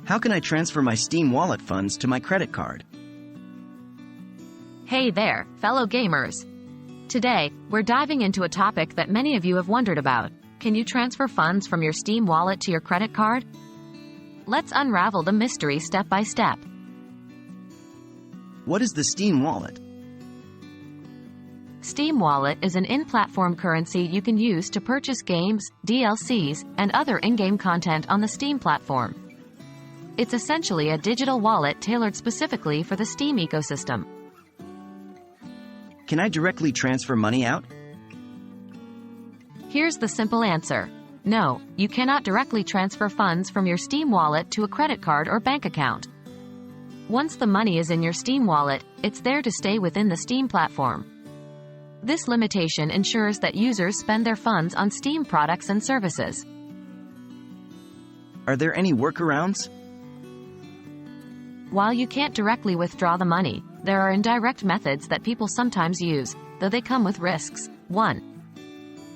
How can I transfer my Steam wallet funds to my credit card? Hey there, fellow gamers. Today, we're diving into a topic that many of you have wondered about. Can you transfer funds from your Steam wallet to your credit card? Let's unravel the mystery step by step. What is the Steam wallet? Steam Wallet is an in-platform currency you can use to purchase games, DLCs, and other in-game content on the Steam platform. It's essentially a digital wallet tailored specifically for the Steam ecosystem. Can I directly transfer money out? Here's the simple answer. No, you cannot directly transfer funds from your Steam wallet to a credit card or bank account. Once the money is in your Steam wallet, it's there to stay within the Steam platform. This limitation ensures that users spend their funds on Steam products and services. Are there any workarounds? While you can't directly withdraw the money, there are indirect methods that people sometimes use, though they come with risks. 1.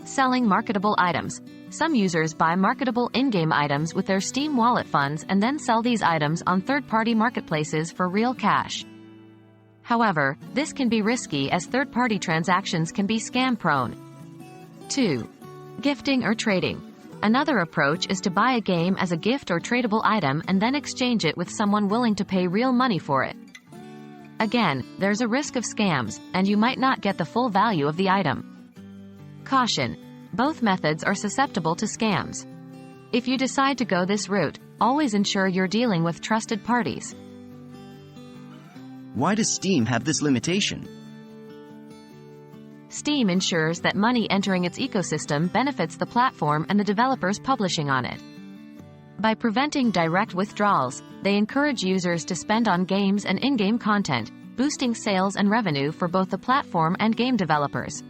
Selling marketable items. Some users buy marketable in-game items with their Steam wallet funds and then sell these items on third-party marketplaces for real cash. However, this can be risky as third-party transactions can be scam-prone. 2. Gifting or trading. Another approach is to buy a game as a gift or tradable item and then exchange it with someone willing to pay real money for it. Again, there's a risk of scams, and you might not get the full value of the item. Caution: both methods are susceptible to scams. If you decide to go this route, always ensure you're dealing with trusted parties. Why does Steam have this limitation? Steam ensures that money entering its ecosystem benefits the platform and the developers publishing on it. By preventing direct withdrawals, they encourage users to spend on games and in-game content, boosting sales and revenue for both the platform and game developers.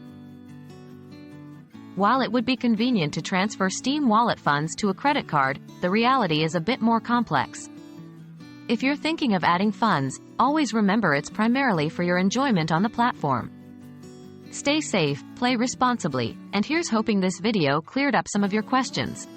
While it would be convenient to transfer Steam wallet funds to a credit card, the reality is a bit more complex. If you're thinking of adding funds, always remember it's primarily for your enjoyment on the platform. Stay safe, play responsibly, and here's hoping this video cleared up some of your questions.